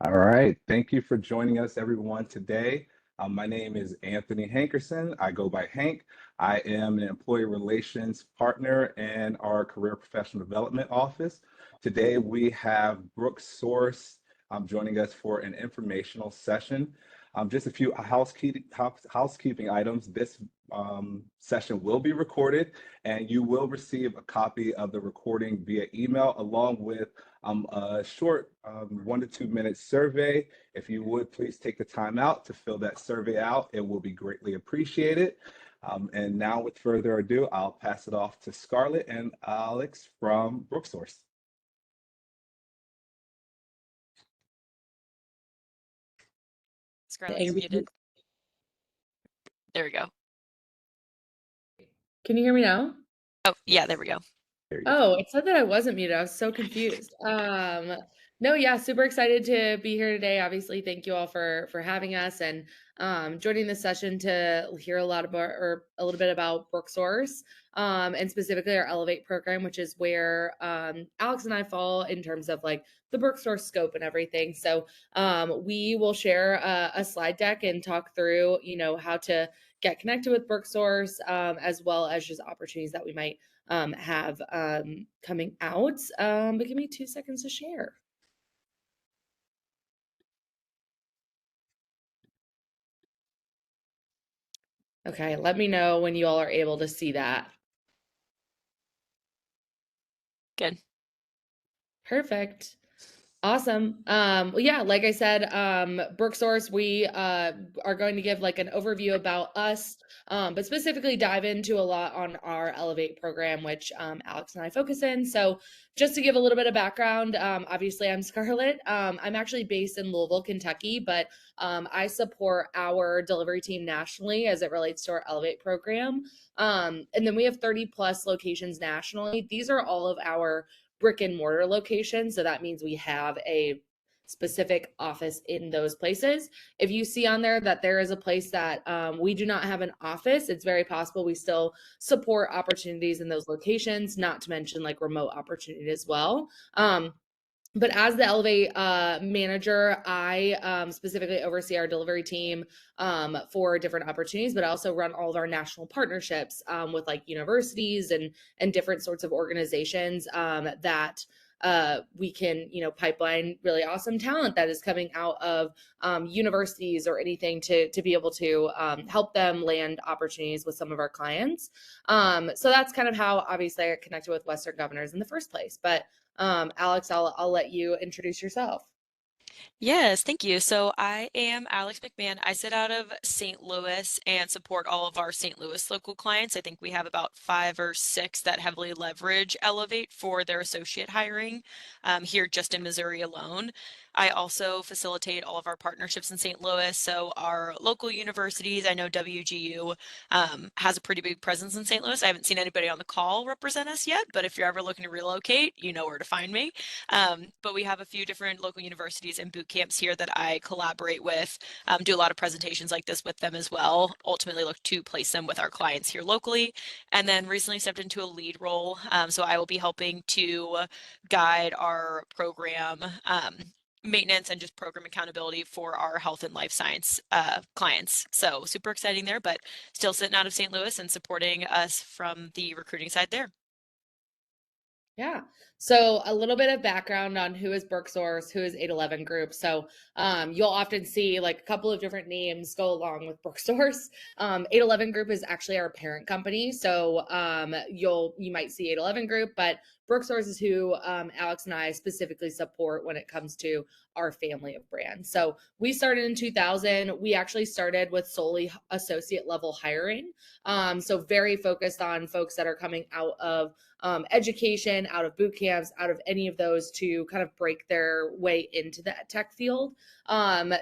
All right. Thank you for joining us, everyone, today. My name is Anthony Hankerson. I go by Hank. I am an employee relations partner in our career professional development office. Today, we have Brooksource joining us for an informational session. Just a few housekeeping items. This session will be recorded, and you will receive a copy of the recording via email along with a short 1 to 2 minute survey. If you would please take the time out to fill that survey out, it will be greatly appreciated. And now, with further ado, I'll pass it off to Scarlett and Alex from Brooksource. Scarlett's muted. There we go. Can you hear me now? Oh, yeah, there we go. Oh, it said that I wasn't muted. I was so confused. No, yeah, super excited to be here today. Obviously, thank you all for having us and joining this session to hear a lot about or a little bit about Brooksource, and specifically our Elevate program, which is where Alex and I fall in terms of like the Brooksource scope and everything. So we will share a slide deck and talk through, how to get connected with Brooksource, as well as just opportunities that we might have coming out. But give me 2 seconds to share. Okay, let me know when you all are able to see that. Good. Perfect. Awesome. Well, yeah, like I said, Brooksource, we are going to give like an overview about us, but specifically dive into a lot on our Elevate program, which Alex and I focus in. So just to give a little bit of background, obviously I'm Scarlett. I'm actually based in Louisville, Kentucky, but I support our delivery team nationally as it relates to our Elevate program. And then we have 30 plus locations nationally. These are all of our brick and mortar locations. So that means we have a specific office in those places. If you see on there that there is a place that we do not have an office, it's very possible we still support opportunities in those locations, not to mention like remote opportunity as well. But as the Elevate manager, I specifically oversee our delivery team for different opportunities, but I also run all of our national partnerships with like universities and different sorts of organizations that we can, pipeline really awesome talent that is coming out of universities or anything to be able to help them land opportunities with some of our clients. So that's kind of how obviously I got connected with Western Governors in the first place. But Alex, I'll let you introduce yourself. Yes, thank you. So I am Alex McMahon. I sit out of St. Louis and support all of our St. Louis local clients. I think we have about 5 or 6 that heavily leverage Elevate for their associate hiring here just in Missouri alone. I also facilitate all of our partnerships in St. Louis. So our local universities, I know WGU has a pretty big presence in St. Louis. I haven't seen anybody on the call represent us yet, but if you're ever looking to relocate, you know where to find me. But we have a few different local universities and boot camps here that I collaborate with, do a lot of presentations like this with them as well, ultimately look to place them with our clients here locally. And then recently stepped into a lead role. So I will be helping to guide our program maintenance and just program accountability for our health and life science clients. So super exciting there, but still sitting out of St. Louis and supporting us from the recruiting side there. Yeah. So a little bit of background on who is Brooksource, who is 811 Group. So you'll often see like a couple of different names go along with Brooksource. 811 Group is actually our parent company. So you might see 811 Group, but Brooksource is who Alex and I specifically support when it comes to our family of brands. So we started in 2000. We actually started with solely associate level hiring. So very focused on folks that are coming out of education, out of boot camps, out of any of those to kind of break their way into the tech field.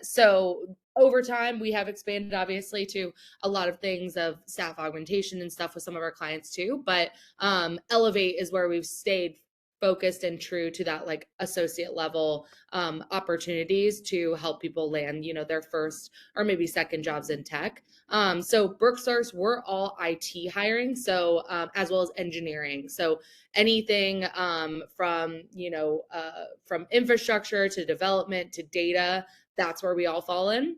So over time, we have expanded obviously to a lot of things of staff augmentation and stuff with some of our clients too. But Elevate is where we've stayed focused and true to that like associate level opportunities to help people land, you know, their first or maybe second jobs in tech. So Brooksource, we're all IT hiring, so as well as engineering. So anything from, you know, from infrastructure to development to data, that's where we all fall in.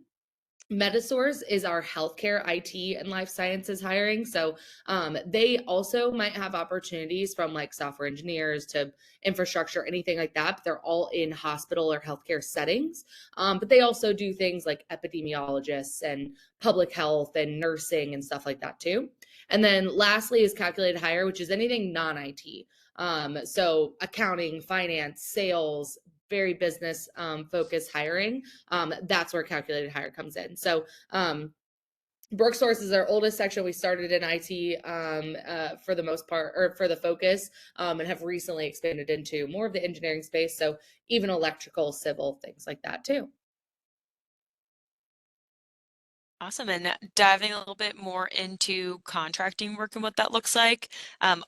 Metasource is our healthcare IT and life sciences hiring. So they also might have opportunities from like software engineers to infrastructure, anything like that. But they're all in hospital or healthcare settings. But they also do things like epidemiologists and public health and nursing and stuff like that too. And then lastly is calculated hire, which is anything non-IT. So accounting, finance, sales, very business focused hiring. That's where calculated hire comes in. So Brooksource is our oldest section. We started in IT for the most part, or for the focus, and have recently expanded into more of the engineering space. So even electrical, civil, things like that too. Awesome. And diving a little bit more into contracting work and what that looks like.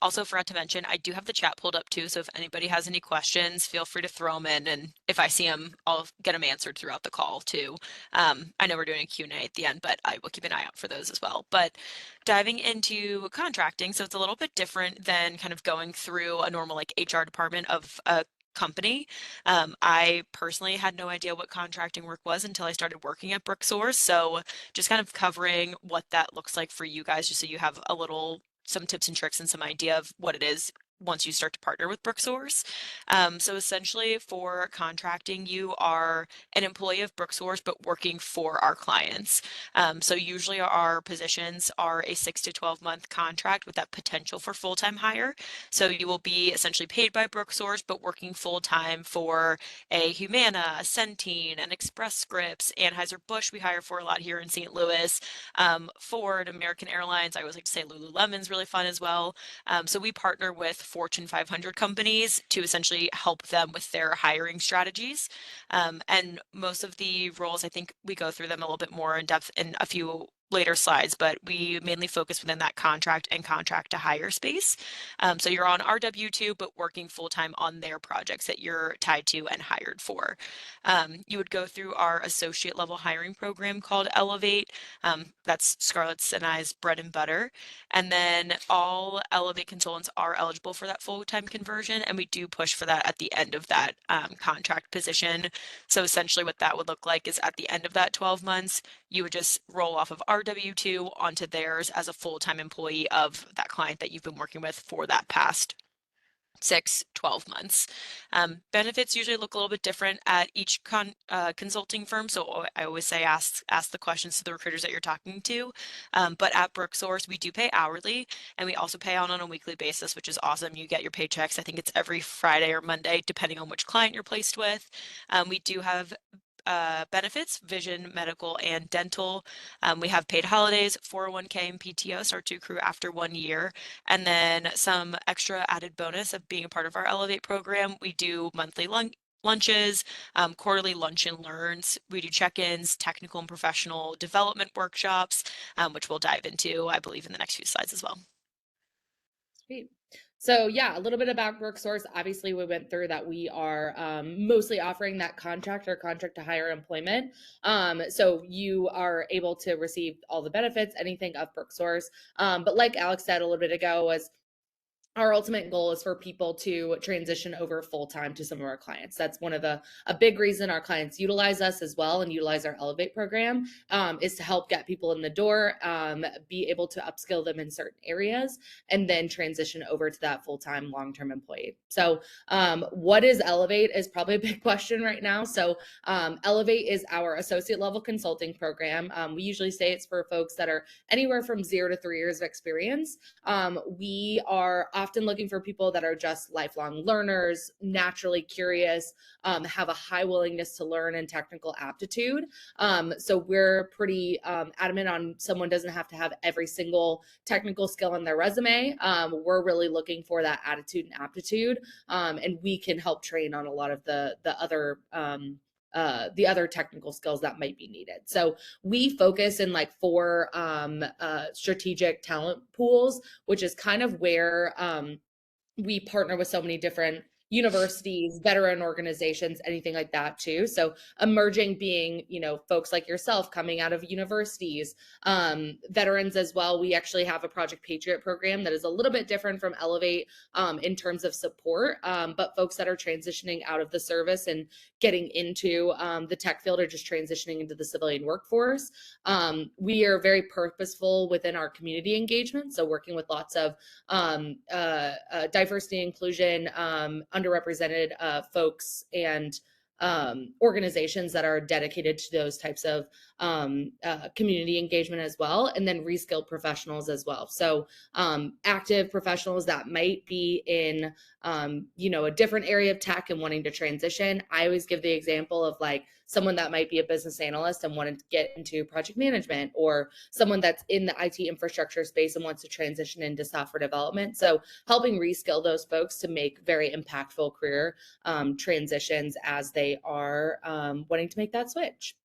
Also forgot to mention, I do have the chat pulled up too. So if anybody has any questions, feel free to throw them in. And if I see them, I'll get them answered throughout the call too. I know we're doing a Q&A at the end, but I will keep an eye out for those as well. But diving into contracting, so it's a little bit different than kind of going through a normal like HR department of a company. I personally had no idea what contracting work was until I started working at Brooksource. So just kind of covering what that looks like for you guys, just so you have a little, some tips and tricks and some idea of what it is once you start to partner with Brooksource. So essentially for contracting, you are an employee of Brooksource, but working for our clients. So usually our positions are a 6 to 12 month contract with that potential for full-time hire. So you will be essentially paid by Brooksource, but working full-time for a Humana, a Centene, an Express Scripts, Anheuser-Busch we hire for a lot here in St. Louis, Ford, American Airlines. I always like to say Lululemon's really fun as well. So we partner with Fortune 500 companies to essentially help them with their hiring strategies. And most of the roles, I think we go through them a little bit more in depth in a few later slides, but we mainly focus within that contract and contract to hire space. So you're on our W-2, but working full-time on their projects that you're tied to and hired for. You would go through our associate level hiring program called Elevate. That's Scarlett's and I's bread and butter. And then all Elevate consultants are eligible for that full-time conversion, and we do push for that at the end of that contract position. So essentially what that would look like is at the end of that 12 months, you would just roll off of our W-2 onto theirs as a full-time employee of that client that you've been working with for that past 6, 12 months. Benefits usually look a little bit different at each consulting firm. So I always say ask the questions to the recruiters that you're talking to. But at Brooksource, we do pay hourly, and we also pay out on a weekly basis, which is awesome. You get your paychecks. I think it's every Friday or Monday, depending on which client you're placed with. We do have benefits, vision, medical, and dental. We have paid holidays, 401k and PTO start to accrue after 1 year. And then some extra added bonus of being a part of our Elevate program. We do monthly lunches, quarterly lunch and learns. We do check-ins, technical and professional development workshops, which we'll dive into, I believe, in the next few slides as well. Sweet. So yeah, a little bit about Brooksource. Obviously, we went through that we are mostly offering that contract or contract to hire employment. So you are able to receive all the benefits, anything of Brooksource. But like Alex said a little bit ago, was our ultimate goal is for people to transition over full time to some of our clients. That's one of a big reason our clients utilize us as well and utilize our Elevate program is to help get people in the door, be able to upskill them in certain areas, and then transition over to that full time long term employee. So, what is Elevate is probably a big question right now. So, Elevate is our associate level consulting program. We usually say it's for folks that are anywhere from 0 to 3 years of experience. We are often looking for people that are just lifelong learners, naturally curious, have a high willingness to learn and technical aptitude. So we're pretty adamant on someone doesn't have to have every single technical skill on their resume. We're really looking for that attitude and aptitude, and we can help train on a lot of the other technical skills that might be needed. So we focus in like 4 strategic talent pools, which is kind of where we partner with so many different universities, veteran organizations, anything like that too. So emerging being, you know, folks like yourself coming out of universities, veterans as well. We actually have a Project Patriot program that is a little bit different from Elevate in terms of support, but folks that are transitioning out of the service and getting into the tech field or just transitioning into the civilian workforce. We are very purposeful within our community engagement. So working with lots of diversity, inclusion, underrepresented folks and organizations that are dedicated to those types of community engagement as well, and then reskilled professionals as well. So active professionals that might be in you know, a different area of tech and wanting to transition. I always give the example of like someone that might be a business analyst and wanted to get into project management, or someone that's in the IT infrastructure space and wants to transition into software development. So helping reskill those folks to make very impactful career transitions as they are wanting to make that switch.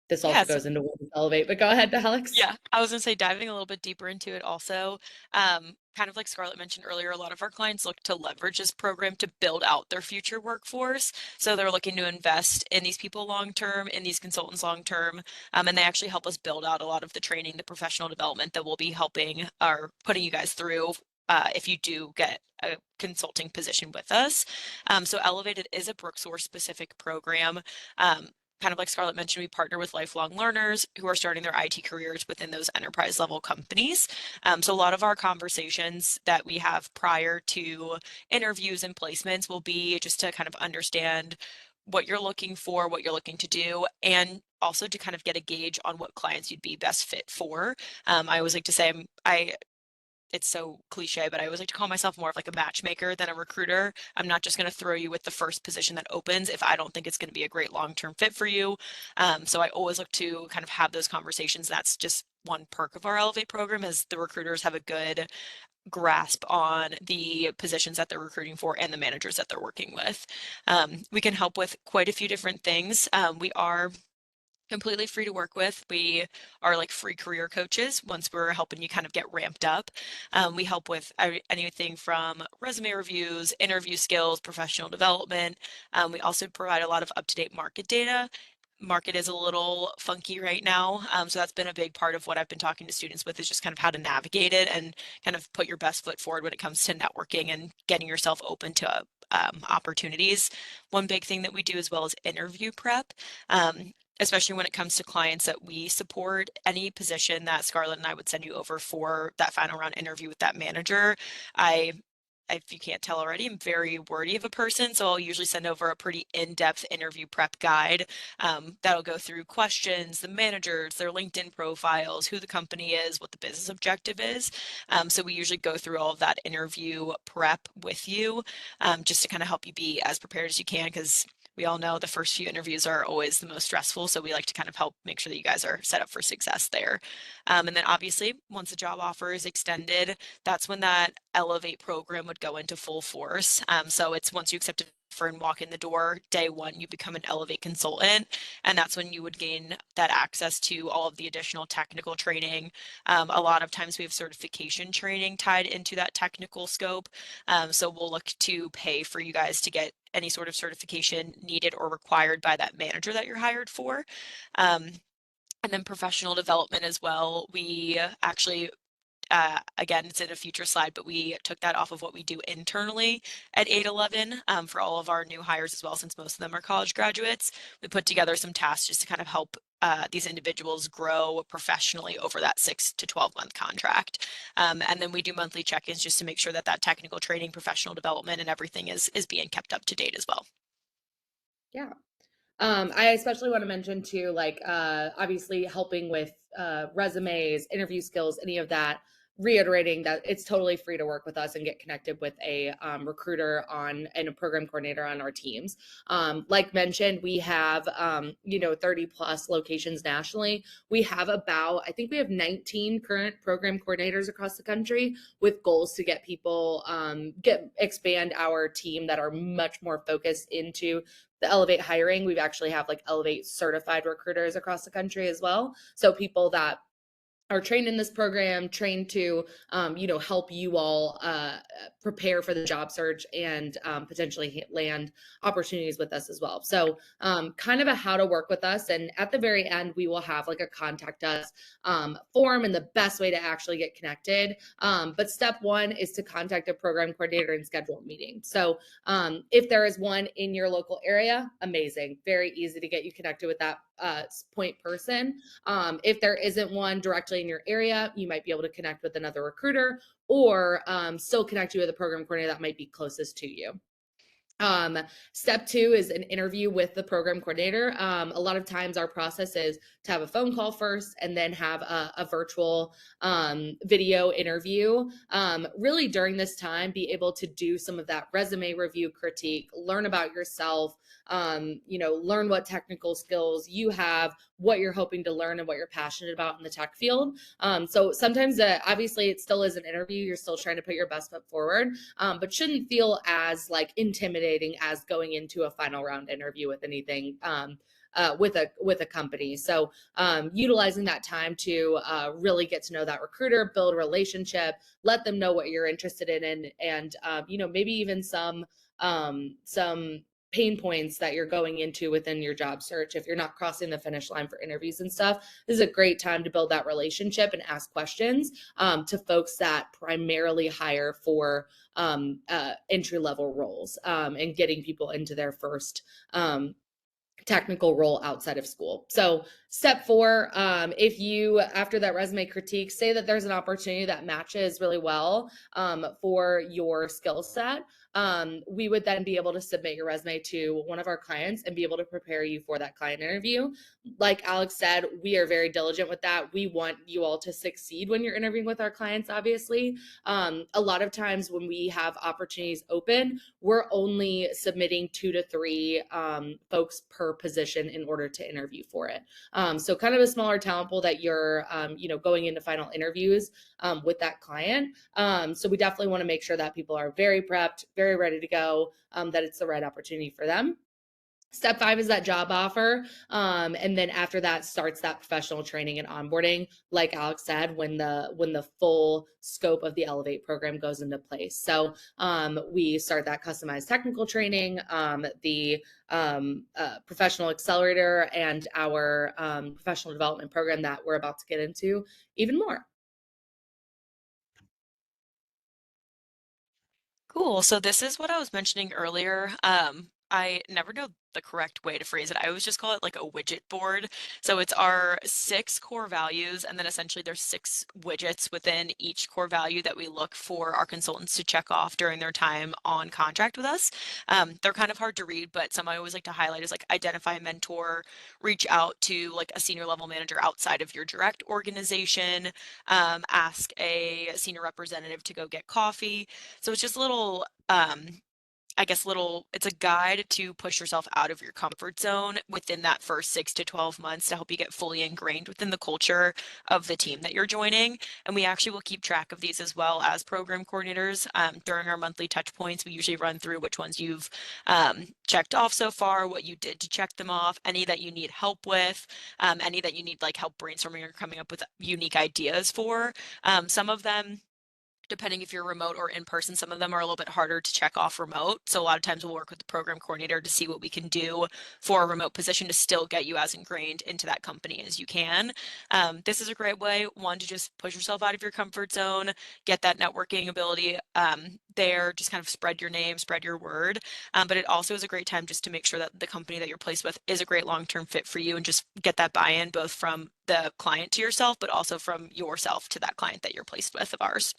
This Yeah, also so goes into Women's Elevate, but go ahead, Alex. yeah, I was gonna say diving a little bit deeper into it also, kind of like Scarlett mentioned earlier, a lot of our clients look to leverage this program to build out their future workforce. So they're looking to invest in these people long term, in these consultants long term, and they actually help us build out a lot of the training, the professional development that we'll be helping or putting you guys through if you do get a consulting position with us. So Elevated is a Brooksource specific program. Kind of like Scarlett mentioned, we partner with lifelong learners who are starting their IT careers within those enterprise level companies. So a lot of our conversations that we have prior to interviews and placements will be just to kind of understand what you're looking for, what you're looking to do, and also to kind of get a gauge on what clients you'd be best fit for. I always like to say it's so cliche, but I always like to call myself more of like a matchmaker than a recruiter. I'm not just going to throw you with the first position that opens if I don't think it's going to be a great long-term fit for you. So I always look to kind of have those conversations. That's just one perk of our Elevate program is the recruiters have a good grasp on the positions that they're recruiting for and the managers that they're working with. We can help with quite a few different things. We are completely free to work with. We are like free career coaches once we're helping you kind of get ramped up. We help with anything from resume reviews, interview skills, professional development. We also provide a lot of up-to-date market data. Market is a little funky right now. So that's been a big part of what I've been talking to students with is just kind of how to navigate it and kind of put your best foot forward when it comes to networking and getting yourself open to opportunities. One big thing that we do as well is interview prep. Especially when it comes to clients that we support, any position that Scarlett and I would send you over for that final round interview with that manager. I if you can't tell already, I'm very wordy of a person, so I'll usually send over a pretty in-depth interview prep guide that'll go through questions, the managers, their LinkedIn profiles, who the company is, what the business objective is. So we usually go through all of that interview prep with you just to kind of help you be as prepared as you can because we all know the first few interviews are always the most stressful. So we like to kind of help make sure that you guys are set up for success there. And then obviously, once the job offer is extended, that's when that Elevate program would go into full force. So it's once you accept an offer and walk in the door, day one, you become an Elevate consultant. And that's when you would gain that access to all of the additional technical training. A lot of times we have certification training tied into that technical scope. So we'll look to pay for you guys to get any sort of certification needed or required by that manager that you're hired for. And then professional development as well. We actually again, it's in a future slide, but we took that off of what we do internally at 811 for all of our new hires as well, since most of them are college graduates. We put together some tasks just to kind of help these individuals grow professionally over that 6 to 12 month contract. And then we do monthly check-ins just to make sure that that technical training, professional development, and everything is being kept up to date as well. Yeah. I especially want to mention too, like obviously helping with resumes, interview skills, any of that, reiterating that it's totally free to work with us and get connected with a recruiter on and a program coordinator on our teams. Like mentioned, we have 30 plus locations nationally. We have I think we have 19 current program coordinators across the country with goals to get people expand our team that are much more focused into the Elevate hiring. We've actually have like Elevate certified recruiters across the country as well. So people that are trained in this program, trained to, help you all prepare for the job search and potentially land opportunities with us as well. So kind of a how to work with us. And at the very end, we will have like a contact us form and the best way to actually get connected. But step one is to contact a program coordinator and schedule a meeting. So if there is one in your local area, amazing. Very easy to get you connected with that point person. If there isn't one directly in your area, you might be able to connect with another recruiter or still connect you with a program coordinator that might be closest to you. Step two is an interview with the program coordinator. A lot of times our process is to have a phone call first and then have a virtual video interview. Really during this time, be able to do some of that resume review critique, learn about yourself, learn what technical skills you have, what you're hoping to learn and what you're passionate about in the tech field. So sometimes obviously it still is an interview. You're still trying to put your best foot forward, but shouldn't feel as like intimidating as going into a final round interview with anything with a company. So utilizing that time to really get to know that recruiter, build a relationship, let them know what you're interested in, and maybe even some pain points that you're going into within your job search. If you're not crossing the finish line for interviews and stuff, this is a great time to build that relationship and ask questions to folks that primarily hire for entry-level roles and getting people into their first technical role outside of school. So step four, if you, after that resume critique, say that there's an opportunity that matches really well for your skill set, we would then be able to submit your resume to one of our clients and be able to prepare you for that client interview. Like Alex said, we are very diligent with that. We want you all to succeed when you're interviewing with our clients, obviously. A lot of times when we have opportunities open, we're only submitting 2 to 3 folks per position in order to interview for it. So kind of a smaller talent pool that you're, going into final interviews with that client. So we definitely want to make sure that people are very prepped, very ready to go, that it's the right opportunity for them. Step 5 is that job offer. And then after that starts that professional training and onboarding, like Alex said, when the full scope of the Elevate program goes into place. So we start that customized technical training, the professional accelerator, and our professional development program that we're about to get into even more. Cool. So this is what I was mentioning earlier. I never know the correct way to phrase it. I always just call it like a widget board. So it's our 6 core values, and then essentially there's 6 widgets within each core value that we look for our consultants to check off during their time on contract with us. They're kind of hard to read, but some I always like to highlight is like identify a mentor, reach out to like a senior level manager outside of your direct organization, ask a senior representative to go get coffee. So it's just a little, it's a guide to push yourself out of your comfort zone within that first 6 to 12 months to help you get fully ingrained within the culture of the team that you're joining. And we actually will keep track of these as well as program coordinators. During our monthly touch points, we usually run through which ones you've checked off so far, what you did to check them off, any that you need help with, any that you need like help brainstorming or coming up with unique ideas for. Some of them, depending if you're remote or in person, some of them are a little bit harder to check off remote. So a lot of times we'll work with the program coordinator to see what we can do for a remote position to still get you as ingrained into that company as you can. This is a great way, one, to just push yourself out of your comfort zone, get that networking ability there, just kind of spread your name, spread your word. But it also is a great time just to make sure that the company that you're placed with is a great long-term fit for you and just get that buy-in both from the client to yourself, but also from yourself to that client that you're placed with of ours.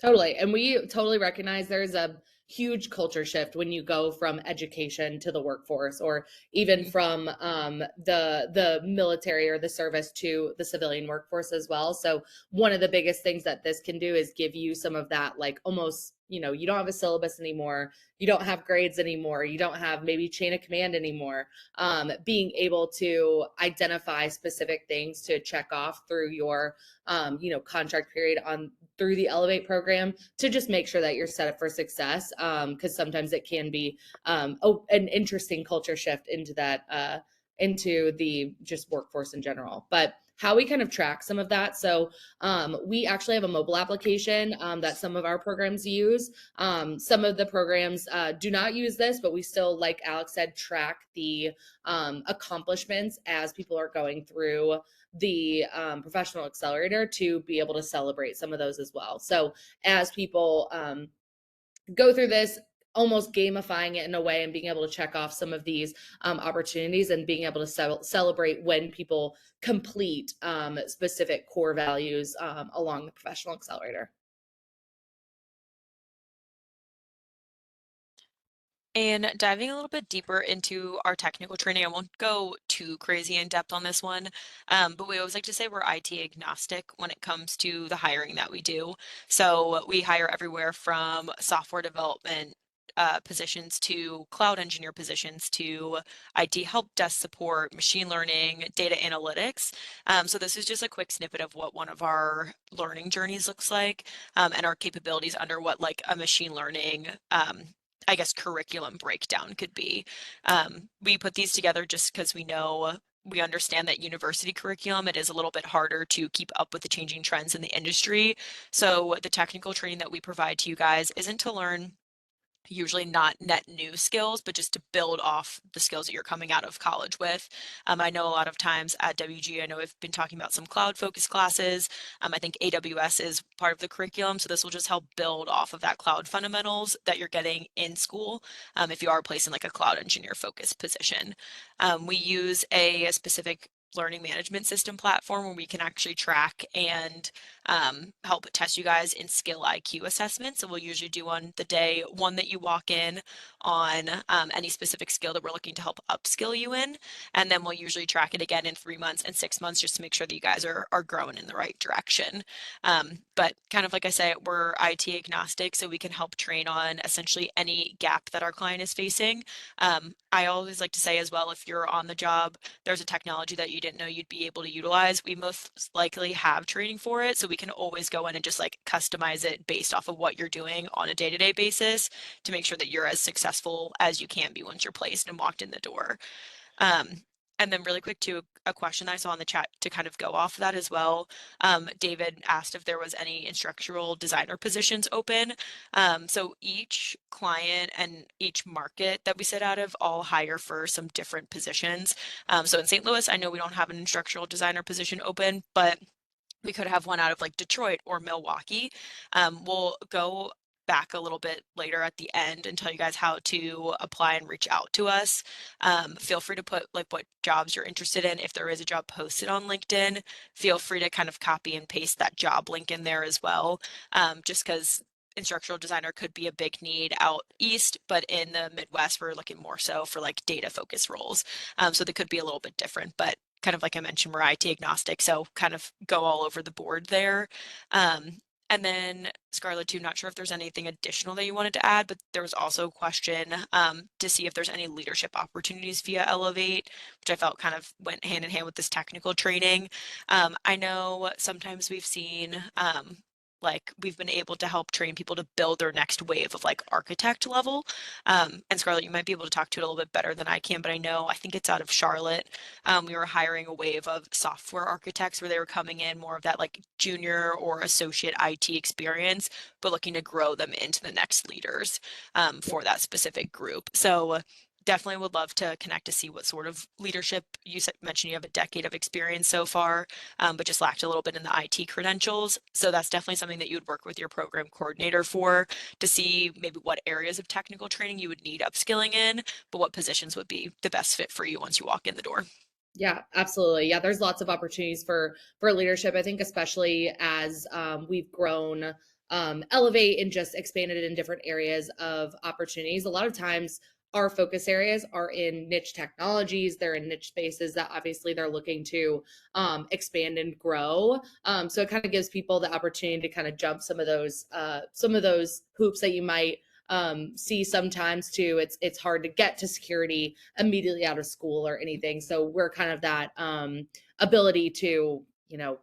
Totally. And we totally recognize there's a huge culture shift when you go from education to the workforce, or even from the military or the service to the civilian workforce as well. So one of the biggest things that this can do is give you some of that, like almost, you don't have a syllabus anymore. You don't have grades anymore. You don't have maybe chain of command anymore. Being able to identify specific things to check off through your, contract period through the Elevate program to just make sure that you're set up for success. Because sometimes it can be an interesting culture shift into that, into the just workforce in general. But how we kind of track some of that. So we actually have a mobile application that some of our programs use. Some of the programs do not use this, but we still, like Alex said, track the accomplishments as people are going through the professional accelerator to be able to celebrate some of those as well. So as people go through this, almost gamifying it in a way and being able to check off some of these opportunities and being able to celebrate when people complete specific core values along the professional accelerator. And diving a little bit deeper into our technical training, I won't go too crazy in depth on this one, but we always like to say we're IT agnostic when it comes to the hiring that we do. So we hire everywhere from software development positions to cloud engineer positions to IT help desk support, machine learning, data analytics. So this is just a quick snippet of what one of our learning journeys looks like, and our capabilities under what like a machine learning I guess curriculum breakdown could be. We put these together just because we understand that university curriculum, it is a little bit harder to keep up with the changing trends in the industry. So the technical training that we provide to you guys isn't to learn usually not net new skills, but just to build off the skills that you're coming out of college with. I know a lot of times at WG, I know I've been talking about some cloud focused classes. I think AWS is part of the curriculum. So this will just help build off of that cloud fundamentals that you're getting in school if you are placed in like a cloud engineer focused position. We use a specific learning management system platform where we can actually track and help test you guys in skill IQ assessments. So we'll usually do on the day one that you walk in on any specific skill that we're looking to help upskill you in. And then we'll usually track it again in 3 months and 6 months just to make sure that you guys are growing in the right direction. But kind of like I say, we're IT agnostic, so we can help train on essentially any gap that our client is facing. I always like to say as well, if you're on the job, there's a technology that you didn't know you'd be able to utilize, we most likely have training for it. So we can always go in and just like customize it based off of what you're doing on a day-to-day basis to make sure that you're as successful as you can be once you're placed and walked in the door. Um, and then really quick too, a question I saw in the chat to kind of go off of that as well. David asked if there was any instructional designer positions open. So each client and each market that we sit out of all hire for some different positions. So in St. Louis, I know we don't have an instructional designer position open, but we could have one out of like Detroit or Milwaukee. We'll go back a little bit later at the end and tell you guys how to apply and reach out to us. Feel free to put like what jobs you're interested in. If there is a job posted on LinkedIn, feel free to kind of copy and paste that job link in there as well. Just because instructional designer could be a big need out east, but in the Midwest, we're looking more so for like data focused roles. So they could be a little bit different, but kind of like I mentioned, we're IT agnostic, so kind of go all over the board there. And then Scarlett, too, not sure if there's anything additional that you wanted to add, but there was also a question to see if there's any leadership opportunities via Elevate, which I felt kind of went hand in hand with this technical training. I know sometimes we've seen like we've been able to help train people to build their next wave of like architect level. And Scarlett, you might be able to talk to it a little bit better than I can, but I think it's out of Charlotte. We were hiring a wave of software architects where they were coming in more of that like junior or associate IT experience, but looking to grow them into the next leaders for that specific group. So definitely would love to connect to see what sort of leadership you mentioned you have a decade of experience so far, but just lacked a little bit in the IT credentials. So that's definitely something that you would work with your program coordinator for to see maybe what areas of technical training you would need upskilling in, but what positions would be the best fit for you once you walk in the door. Yeah, absolutely. Yeah, there's lots of opportunities for leadership. I think especially as we've grown, Elevate and just expanded it in different areas of opportunities. A lot of times our focus areas are in niche technologies. They're in niche spaces that obviously they're looking to expand and grow. So it kind of gives people the opportunity to kind of jump some of those hoops that you might see sometimes too. It's hard to get to security immediately out of school or anything. So we're kind of that ability to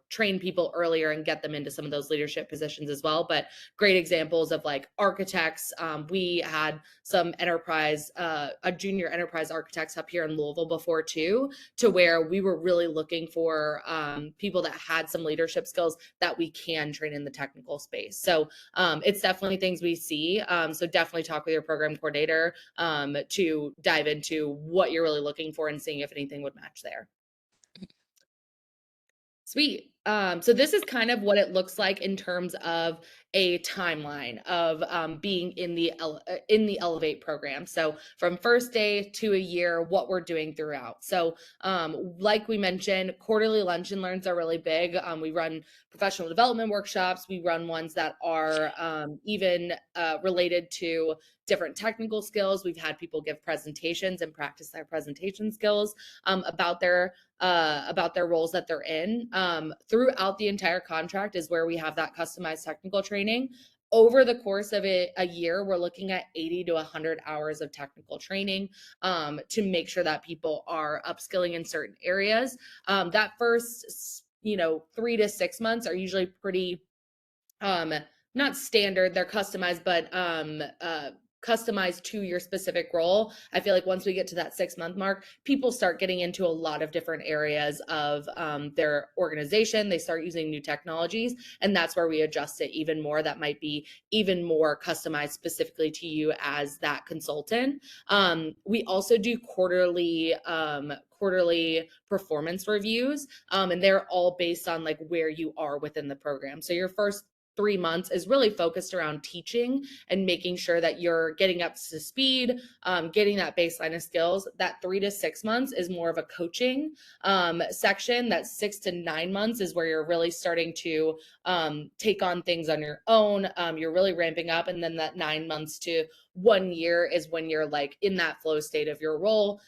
train people earlier and get them into some of those leadership positions as well. But great examples of like architects. We had some a junior enterprise architects up here in Louisville before too, to where we were really looking for people that had some leadership skills that we can train in the technical space. So it's definitely things we see. So definitely talk with your program coordinator to dive into what you're really looking for and seeing if anything would match there. Sweet. So this is kind of what it looks like in terms of a timeline of being in the Elevate program. So from first day to a year, what we're doing throughout. So like we mentioned, quarterly lunch and learns are really big. We run professional development workshops. We run ones that are even related to different technical skills. We've had people give presentations and practice their presentation skills about their roles that they're in. Throughout the entire contract is where we have that customized technical training. Over the course of a year, we're looking at 80 to 100 hours of technical training to make sure that people are upskilling in certain areas. That first, 3 to 6 months are usually pretty not standard, they're customized, but customized to your specific role. I feel like once we get to that 6-month mark, people start getting into a lot of different areas of their organization. They start using new technologies, and that's where we adjust it even more. That might be even more customized specifically to you as that consultant. We also do quarterly performance reviews, and they're all based on like where you are within the program. So your first 3 months is really focused around teaching and making sure that you're getting up to speed, getting that baseline of skills. That 3 to 6 months is more of a coaching section. That 6 to 9 months is where you're really starting to take on things on your own. You're really ramping up. And then that 9 months to 1 year is when you're like in that flow state of your role.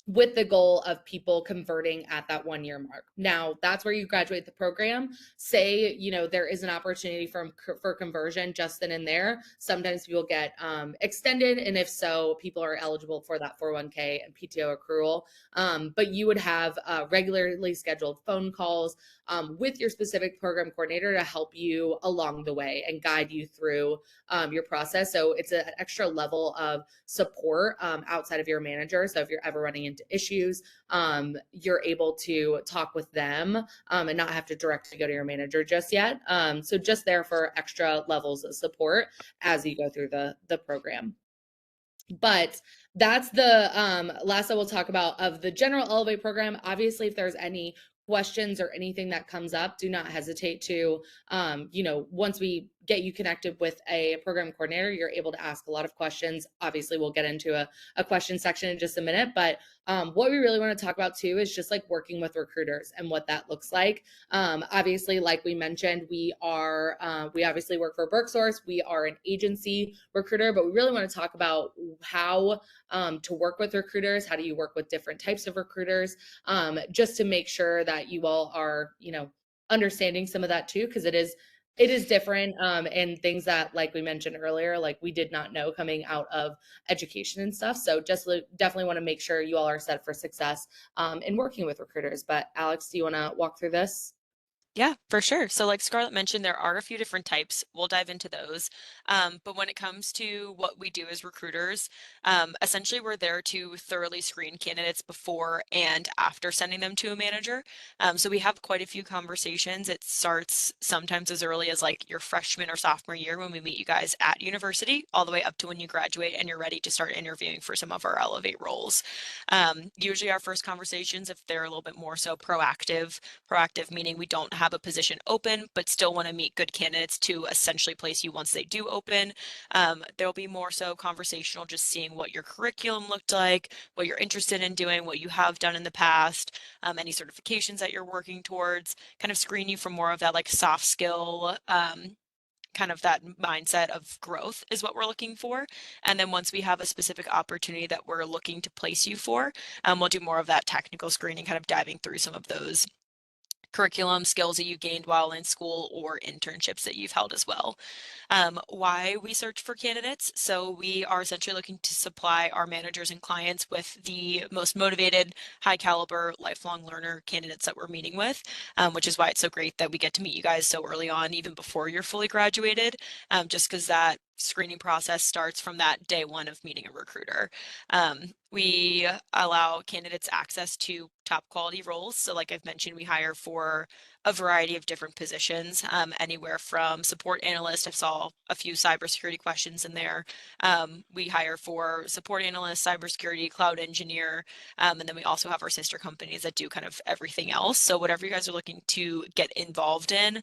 With the goal of people converting at that 1 year mark. Now, that's where you graduate the program. Say, there is an opportunity for conversion just then and there. Sometimes people get extended, and if so, people are eligible for that 401k and PTO accrual. But you would have regularly scheduled phone calls with your specific program coordinator to help you along the way and guide you through your process. So it's an extra level of support outside of your manager. So if you're ever running into issues, you're able to talk with them and not have to directly go to your manager just yet. So just there for extra levels of support as you go through the program. But that's the last that we'll talk about of the general Elevate program. Obviously, if there's any questions or anything that comes up, do not hesitate to, once we get you connected with a program coordinator, you're able to ask a lot of questions. Obviously, we'll get into a question section in just a minute, but what we really want to talk about too is just like working with recruiters and what that looks like. Obviously, like we mentioned, we obviously work for Brooksource. We are an agency recruiter, but we really want to talk about how to work with recruiters. How do you work with different types of recruiters? Just to make sure that you all are, understanding some of that too, because it is different, and things that, like we mentioned earlier, like we did not know coming out of education and stuff. So just definitely want to make sure you all are set for success in working with recruiters. But Alex, do you want to walk through this? Yeah, for sure. So like Scarlett mentioned, there are a few different types. We'll dive into those. But when it comes to what we do as recruiters, essentially we're there to thoroughly screen candidates before and after sending them to a manager. So we have quite a few conversations. It starts sometimes as early as like your freshman or sophomore year when we meet you guys at university, all the way up to when you graduate and you're ready to start interviewing for some of our Elevate roles. Usually our first conversations, if they're a little bit more so proactive meaning we don't have a position open, but still want to meet good candidates to essentially place you once they do open. There'll be more so conversational, just seeing what your curriculum looked like, what you're interested in doing, what you have done in the past, any certifications that you're working towards, kind of screen you for more of that like soft skill, kind of that mindset of growth is what we're looking for. And then once we have a specific opportunity that we're looking to place you for, we'll do more of that technical screening, kind of diving through some of those curriculum, skills that you gained while in school, or internships that you've held as well. Why we search for candidates. So we are essentially looking to supply our managers and clients with the most motivated, high caliber, lifelong learner candidates that we're meeting with, which is why it's so great that we get to meet you guys so early on, even before you're fully graduated, just because that screening process starts from that day one of meeting a recruiter. We allow candidates access to top quality roles. So like I've mentioned, we hire for a variety of different positions, anywhere from support analyst. I saw a few cybersecurity questions in there. We hire for support analyst, cybersecurity, cloud engineer, and then we also have our sister companies that do kind of everything else. So whatever you guys are looking to get involved in,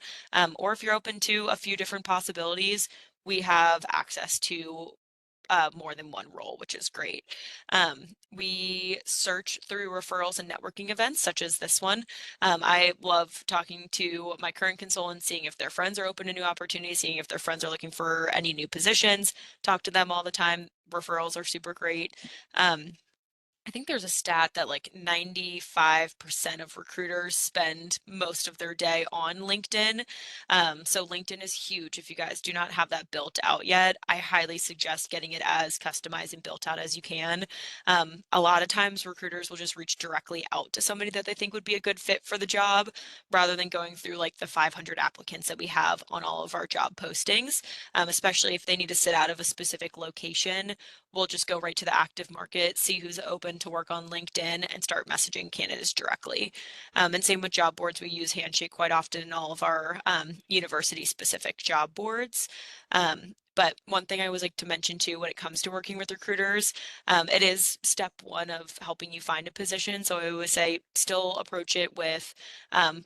or if you're open to a few different possibilities, we have access to more than one role, which is great. We search through referrals and networking events such as this one. I love talking to my current consultants, seeing if their friends are open to new opportunities, seeing if their friends are looking for any new positions, talk to them all the time. Referrals are super great. I think there's a stat that like 95% of recruiters spend most of their day on LinkedIn. So LinkedIn is huge. If you guys do not have that built out yet, I highly suggest getting it as customized and built out as you can. A lot of times recruiters will just reach directly out to somebody that they think would be a good fit for the job rather than going through like the 500 applicants that we have on all of our job postings, especially if they need to sit out of a specific location. We'll just go right to the active market, see who's open to work on LinkedIn, and start messaging candidates directly. And same with job boards. We use Handshake quite often in all of our university-specific job boards. But one thing I always like to mention too, when it comes to working with recruiters, it is step one of helping you find a position. So I always say still approach it with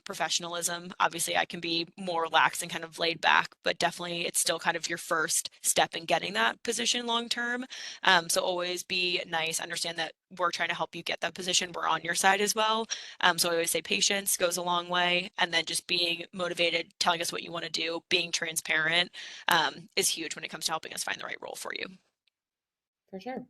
professionalism. Obviously, I can be more relaxed and kind of laid back, but definitely it's still kind of your first step in getting that position long term. So always be nice, understand that we're trying to help you get that position. We're on your side as well. So I always say patience goes a long way. And then just being motivated, telling us what you want to do, being transparent is huge when it comes to helping us find the right role for you. For sure.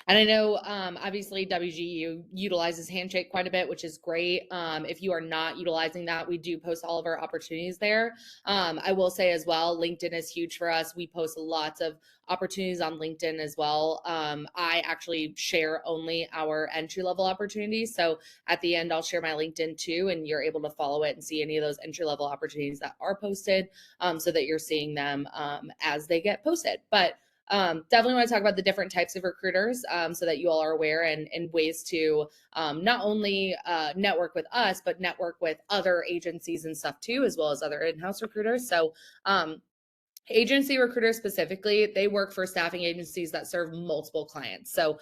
And I know, obviously, WGU utilizes Handshake quite a bit, which is great. If you are not utilizing that, we do post all of our opportunities there. I will say as well, LinkedIn is huge for us. We post lots of opportunities on LinkedIn as well. I actually share only our entry-level opportunities. So at the end, I'll share my LinkedIn too, and you're able to follow it and see any of those entry-level opportunities that are posted, so that you're seeing them as they get posted. But definitely want to talk about the different types of recruiters, so that you all are aware, and ways to not only network with us, but network with other agencies and stuff too, as well as other in-house recruiters. So agency recruiters specifically, they work for staffing agencies that serve multiple clients. So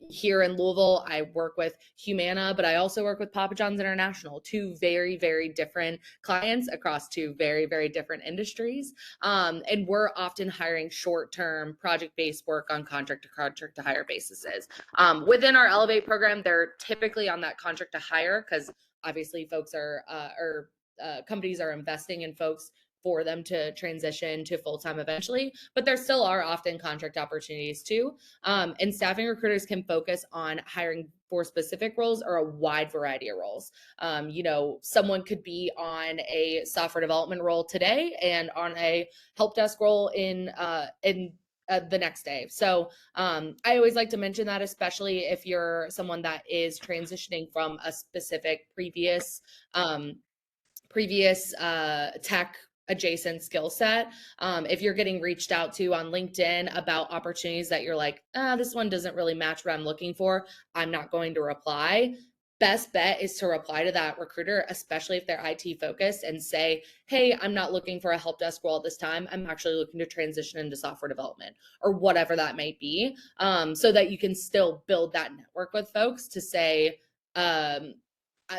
here in Louisville, I work with Humana, but I also work with Papa John's International, two very, very different clients across two very, very different industries. And we're often hiring short-term project-based work on contract to hire basis. Within our Elevate program, they're typically on that contract to hire because obviously folks are companies are investing in folks for them to transition to full-time eventually, but there still are often contract opportunities too. And staffing recruiters can focus on hiring for specific roles or a wide variety of roles. Someone could be on a software development role today and on a help desk role in the next day. So I always like to mention that, especially if you're someone that is transitioning from a specific previous tech adjacent skill set. If you're getting reached out to on LinkedIn about opportunities that you're like, this one doesn't really match what I'm looking for, I'm not going to reply. Best bet is to reply to that recruiter, especially if they're IT focused, and say, hey, I'm not looking for a help desk role at this time. I'm actually looking to transition into software development or whatever that might be, so that you can still build that network with folks to say,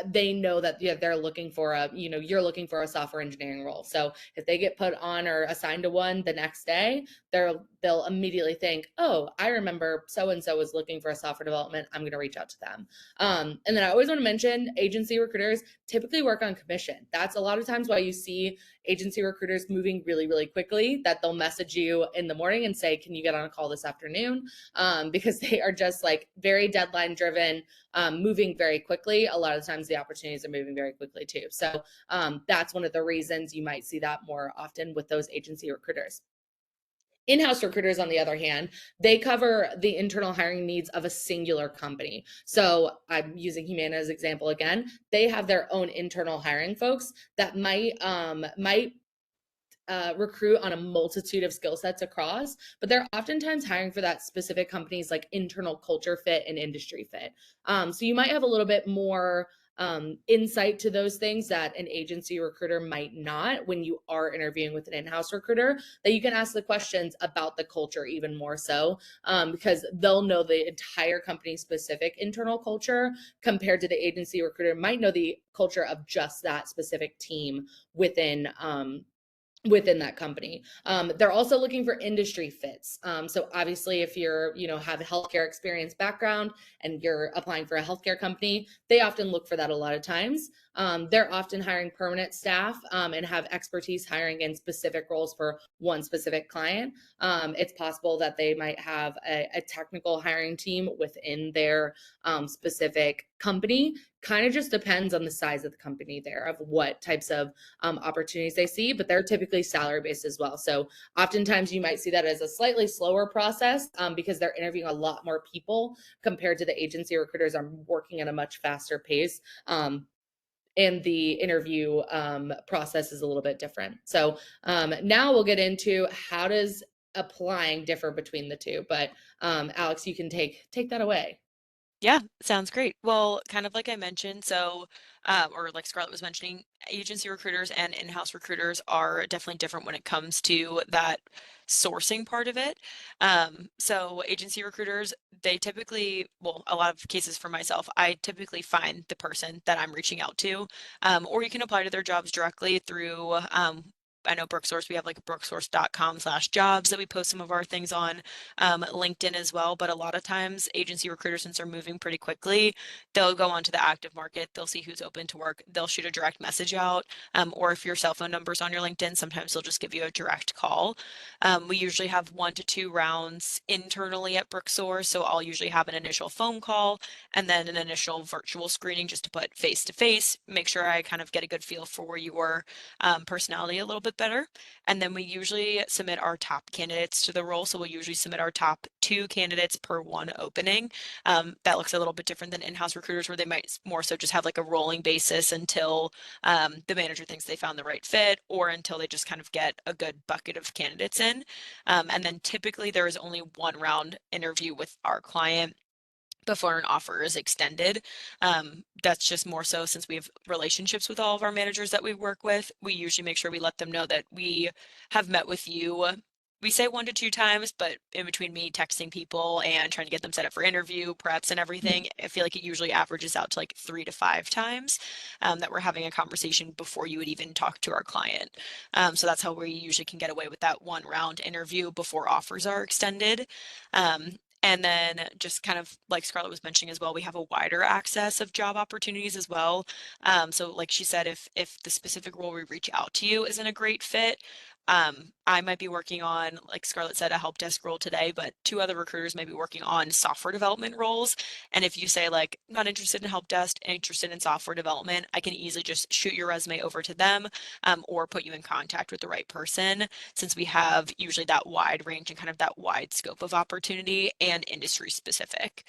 they know that they're looking for you're looking for a software engineering role. So if they get put on or assigned to one the next day, they're they'll immediately think, oh, I remember so-and-so was looking for a software development. I'm going to reach out to them. And then I always want to mention agency recruiters typically work on commission. That's a lot of times why you see agency recruiters moving really, really quickly, that they'll message you in the morning and say, can you get on a call this afternoon? Because they are just like very deadline driven, moving very quickly. A lot of times the opportunities are moving very quickly too. So that's one of the reasons you might see that more often with those agency recruiters. In-house recruiters, on the other hand, they cover the internal hiring needs of a singular company. So I'm using Humana as example again. They have their own internal hiring folks that might recruit on a multitude of skill sets across, but they're oftentimes hiring for that specific company's like internal culture fit and industry fit. So you might have a little bit more insight to those things that an agency recruiter might not when you are interviewing with an in-house recruiter, that you can ask the questions about the culture even more so, because they'll know the entire company specific internal culture compared to the agency recruiter might know the culture of just that specific team within that company. They're also looking for industry fits. So obviously if you're, have a healthcare experience background and you're applying for a healthcare company, they often look for that a lot of times. They're often hiring permanent staff and have expertise hiring in specific roles for one specific client. It's possible that they might have a technical hiring team within their specific company. Kind of just depends on the size of the company there, of what types of opportunities they see, but they're typically salary based as well. So oftentimes you might see that as a slightly slower process because they're interviewing a lot more people compared to the agency recruiters are working at a much faster pace. And the interview process is a little bit different. So now we'll get into how does applying differ between the two. But Alex, you can take that away. Yeah, sounds great. Well, kind of like I mentioned, so, or like Scarlett was mentioning, agency recruiters and in-house recruiters are definitely different when it comes to that sourcing part of it. So agency recruiters, they typically, well, a lot of cases for myself, I typically find the person that I'm reaching out to, or you can apply to their jobs directly through, I know Brooksource, we have like brooksource.com/jobs that we post some of our things on, LinkedIn as well. But a lot of times agency recruiters, since they're moving pretty quickly, they'll go onto the active market, they'll see who's open to work, they'll shoot a direct message out. Or if your cell phone number's on your LinkedIn, sometimes they'll just give you a direct call. We usually have 1 to 2 rounds internally at Brooksource. So I'll usually have an initial phone call and then an initial virtual screening just to put face to face, make sure I kind of get a good feel for your personality a little bit better. And then we usually submit our top candidates to the role. So we'll usually submit our top 2 candidates per one opening. That looks a little bit different than in-house recruiters, where they might more so just have like a rolling basis until the manager thinks they found the right fit, or until they just kind of get a good bucket of candidates in. And then typically there is only 1 round interview with our client before an offer is extended. That's just more so since we have relationships with all of our managers that we work with. We usually make sure we let them know that we have met with you. We say 1 to 2 times, but in between me texting people and trying to get them set up for interview preps and everything, I feel like it usually averages out to like 3 to 5 times that we're having a conversation before you would even talk to our client. So that's how we usually can get away with that 1 round interview before offers are extended. And then just kind of like Scarlett was mentioning as well, we have a wider access of job opportunities as well. So like she said, if the specific role we reach out to you isn't a great fit, I might be working on, like Scarlett said, a help desk role today, but 2 other recruiters may be working on software development roles. And if you say like, not interested in help desk, interested in software development, I can easily just shoot your resume over to them, or put you in contact with the right person, since we have usually that wide range and kind of that wide scope of opportunity and industry specific.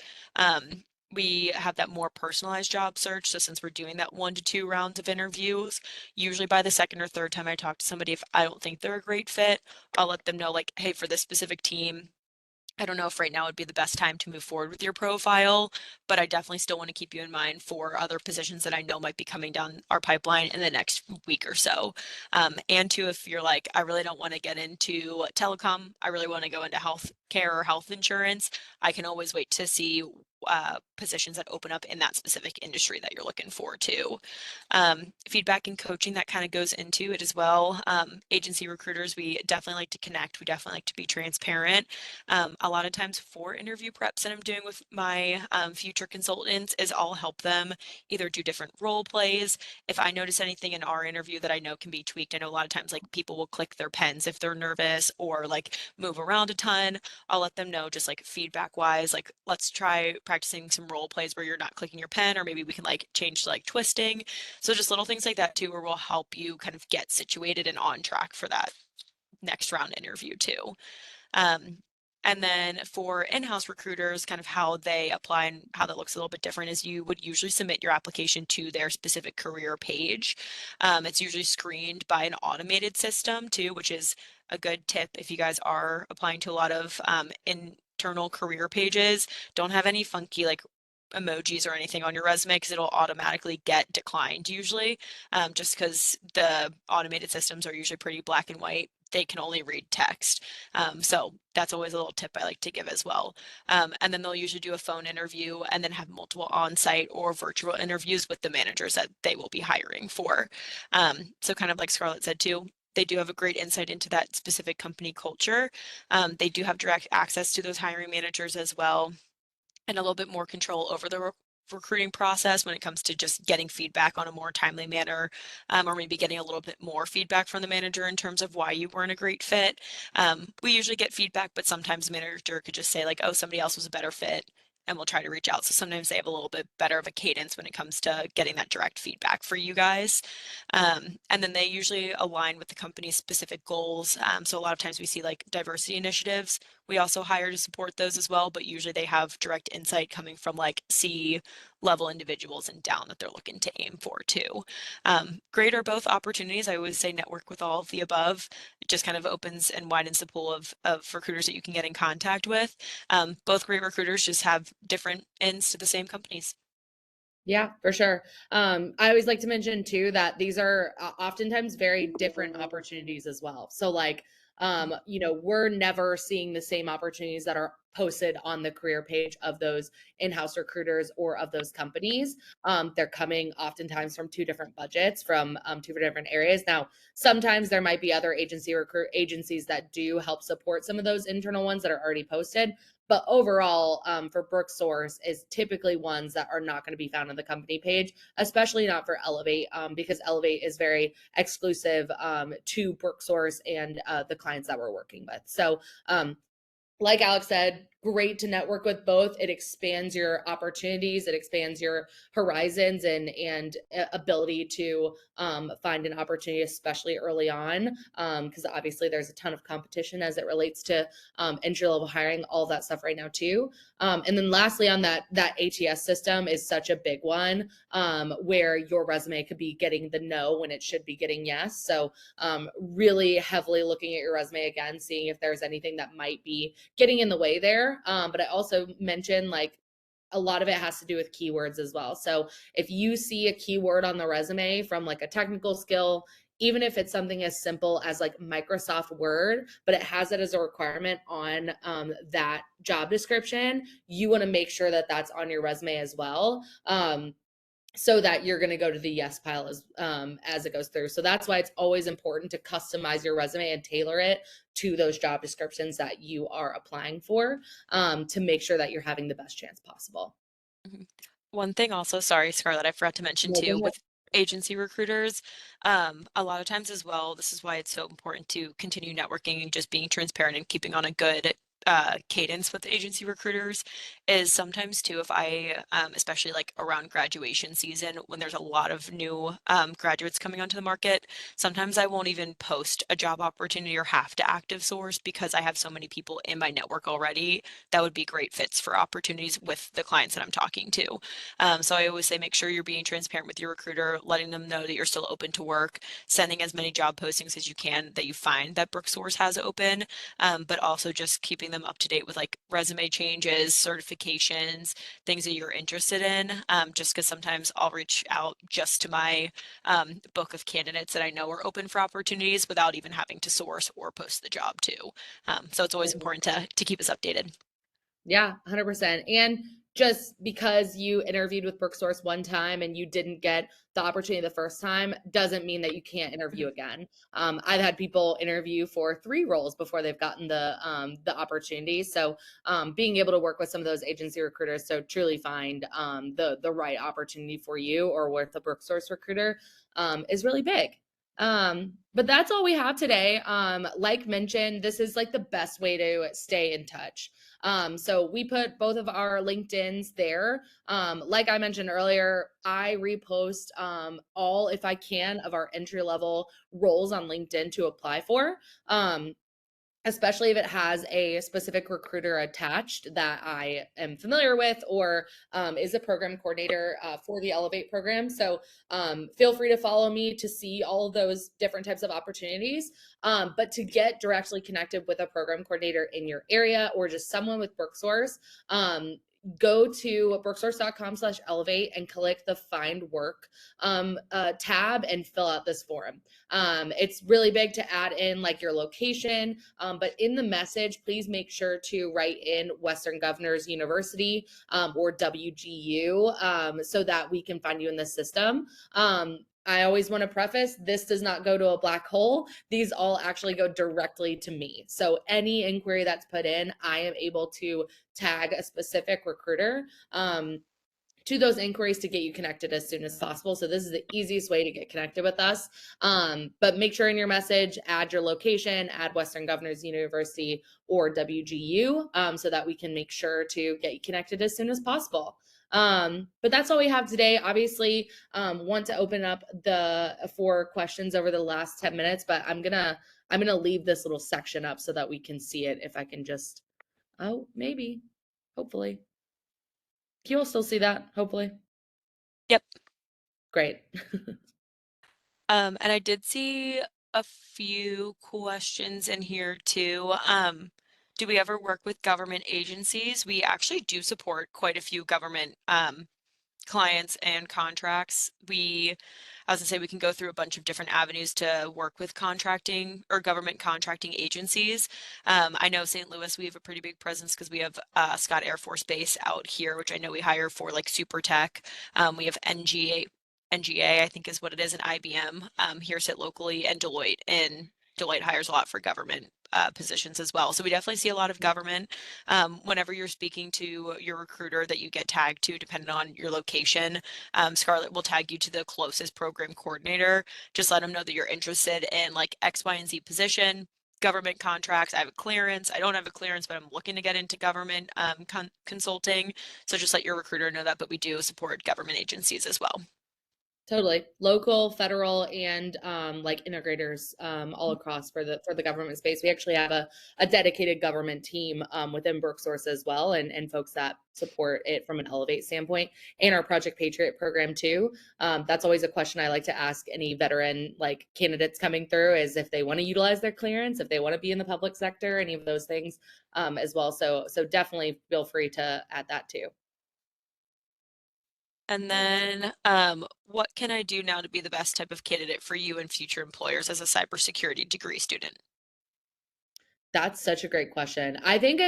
We have that more personalized job search. So since we're doing that 1 to 2 rounds of interviews, usually by the second or third time I talk to somebody, if I don't think they're a great fit, I'll let them know like, hey, for this specific team, I don't know if right now would be the best time to move forward with your profile, but I definitely still want to keep you in mind for other positions that I know might be coming down our pipeline in the next week or so. And two, if you're like, I really don't want to get into telecom, I really want to go into health care or health insurance, I can always wait to see positions that open up in that specific industry that you're looking for too. Feedback and coaching that kind of goes into it as well. Agency recruiters, we definitely like to connect. We definitely like to be transparent. A lot of times for interview preps that I'm doing with my future consultants is I'll help them either do different role plays. If I notice anything in our interview that I know can be tweaked, I know a lot of times like people will click their pens if they're nervous or like move around a ton. I'll let them know just like feedback wise, like let's try practicing some role plays where you're not clicking your pen, or maybe we can like change to like twisting. So just little things like that too, where we'll help you kind of get situated and on track for that next round interview too. Um, and then for in-house recruiters, kind of how they apply and how that looks a little bit different is you would usually submit your application to their specific career page. It's usually screened by an automated system too, which is a good tip if you guys are applying to a lot of internal career pages. Don't have any funky like emojis or anything on your resume because it'll automatically get declined usually, just because the automated systems are usually pretty black and white. They can only read text. So that's always a little tip I like to give as well. And then they'll usually do a phone interview and then have multiple on-site or virtual interviews with the managers that they will be hiring for. So kind of like Scarlett said too, they do have a great insight into that specific company culture. They do have direct access to those hiring managers as well, and a little bit more control over the recruiting process when it comes to just getting feedback on a more timely manner, or maybe getting a little bit more feedback from the manager in terms of why you weren't a great fit. We usually get feedback, but sometimes the manager could just say like, oh, somebody else was a better fit, and we'll try to reach out. So sometimes they have a little bit better of a cadence when it comes to getting that direct feedback for you guys. And then they usually align with the company's specific goals. So a lot of times we see like diversity initiatives. We also hire to support those as well, but usually they have direct insight coming from like C-level individuals and down that they're looking to aim for too. Great are both opportunities. I always say network with all of the above. It just kind of opens and widens the pool of recruiters that you can get in contact with. Both great recruiters just have different ends to the same companies. Yeah, for sure. I always like to mention too that these are oftentimes very different opportunities as well. So like, we're never seeing the same opportunities that are posted on the career page of those in-house recruiters or of those companies. They're coming oftentimes from two different budgets, from two different areas. Now, sometimes there might be other agencies that do help support some of those internal ones that are already posted. But overall, for Brooksource is typically ones that are not going to be found on the company page, especially not for Elevate, because Elevate is very exclusive to Brooksource and the clients that we're working with. So, like Alex said, great to network with both. It expands your opportunities, it expands your horizons and ability to find an opportunity, especially early on, because obviously there's a ton of competition as it relates to entry level hiring, all that stuff right now too. And then lastly, on that ATS system is such a big one, where your resume could be getting the no when it should be getting yes. So really heavily looking at your resume again, seeing if there's anything that might be getting in the way there. But I also mentioned like a lot of it has to do with keywords as well. So if you see a keyword on the resume from like a technical skill, even if it's something as simple as like Microsoft Word, but it has it as a requirement on that job description, you want to make sure that that's on your resume as well. So that you're going to go to the yes pile as it goes through. So that's why it's always important to customize your resume and tailor it to those job descriptions that you are applying for, to make sure that you're having the best chance possible. Mhm. One thing also, sorry, Scarlett, I forgot to mention Yeah, too, go ahead. with agency recruiters, a lot of times as well, this is why it's so important to continue networking and just being transparent and keeping on a good cadence with agency recruiters is sometimes too, if I, especially like around graduation season, when there's a lot of new graduates coming onto the market, sometimes I won't even post a job opportunity or have to active source because I have so many people in my network already that would be great fits for opportunities with the clients that I'm talking to. So I always say make sure you're being transparent with your recruiter, letting them know that you're still open to work, sending as many job postings as you can that you find that Brooksource has open, but also just keeping them up to date with like resume changes, certifications, things that you're interested in. Just because sometimes I'll reach out just to my book of candidates that I know are open for opportunities without even having to source or post the job too. So it's always important to keep us updated. Yeah, 100%. And just because you interviewed with Brooksource one time and you didn't get the opportunity the first time doesn't mean that you can't interview again. I've had people interview for 3 roles before they've gotten the opportunity. So being able to work with some of those agency recruiters to truly find the right opportunity for you or with the Brooksource recruiter is really big. But that's all we have today. Like mentioned, this is like the best way to stay in touch. So we put both of our LinkedIns there. Like I mentioned earlier, I repost all, if I can, of our entry level roles on LinkedIn to apply for. Especially if it has a specific recruiter attached that I am familiar with or is a program coordinator for the Elevate program. So feel free to follow me to see all of those different types of opportunities. But to get directly connected with a program coordinator in your area or just someone with Brooksource, go to brooksource.com/elevate and click the find work tab and fill out this form. It's really big to add in like your location, but in the message, please make sure to write in Western Governors University or WGU so that we can find you in the system. I always want to preface, this does not go to a black hole. These all actually go directly to me. So any inquiry that's put in, I am able to tag a specific recruiter to those inquiries to get you connected as soon as possible. So this is the easiest way to get connected with us. But make sure in your message, add your location, add Western Governors University or WGU so that we can make sure to get you connected as soon as possible. But that's all we have today. Obviously, want to open up for questions over the last 10 minutes, but I'm gonna leave this little section up so that we can see it. If I can just, maybe, hopefully. Can you all still see that? Hopefully. Yep. Great. And I did see a few questions in here too. Do we ever work with government agencies? We actually do support quite a few government clients and contracts. I was gonna say we can go through a bunch of different avenues to work with contracting or government contracting agencies. I know St. Louis, we have a pretty big presence because we have Scott Air Force Base out here, which I know we hire for like super tech. We have NGA, I think is what it is, and IBM here sit locally, and Deloitte. And Deloitte hires a lot for government positions as well. So we definitely see a lot of government. Whenever you're speaking to your recruiter that you get tagged to, depending on your location, Scarlett will tag you to the closest program coordinator. Just let them know that you're interested in like X, Y, and Z position. Government contracts. I have a clearance. I don't have a clearance, but I'm looking to get into government consulting. So just let your recruiter know that, but we do support government agencies as well. Totally. Local, federal, and like integrators all across for the government space. We actually have a dedicated government team within Brooksource as well, and folks that support it from an Elevate standpoint, and our Project Patriot program too. That's always a question I like to ask any veteran like candidates coming through, is if they want to utilize their clearance, if they want to be in the public sector, any of those things as well. So definitely feel free to add that too. And then, what can I do now to be the best type of candidate for you and future employers as a cybersecurity degree student? That's such a great question. I think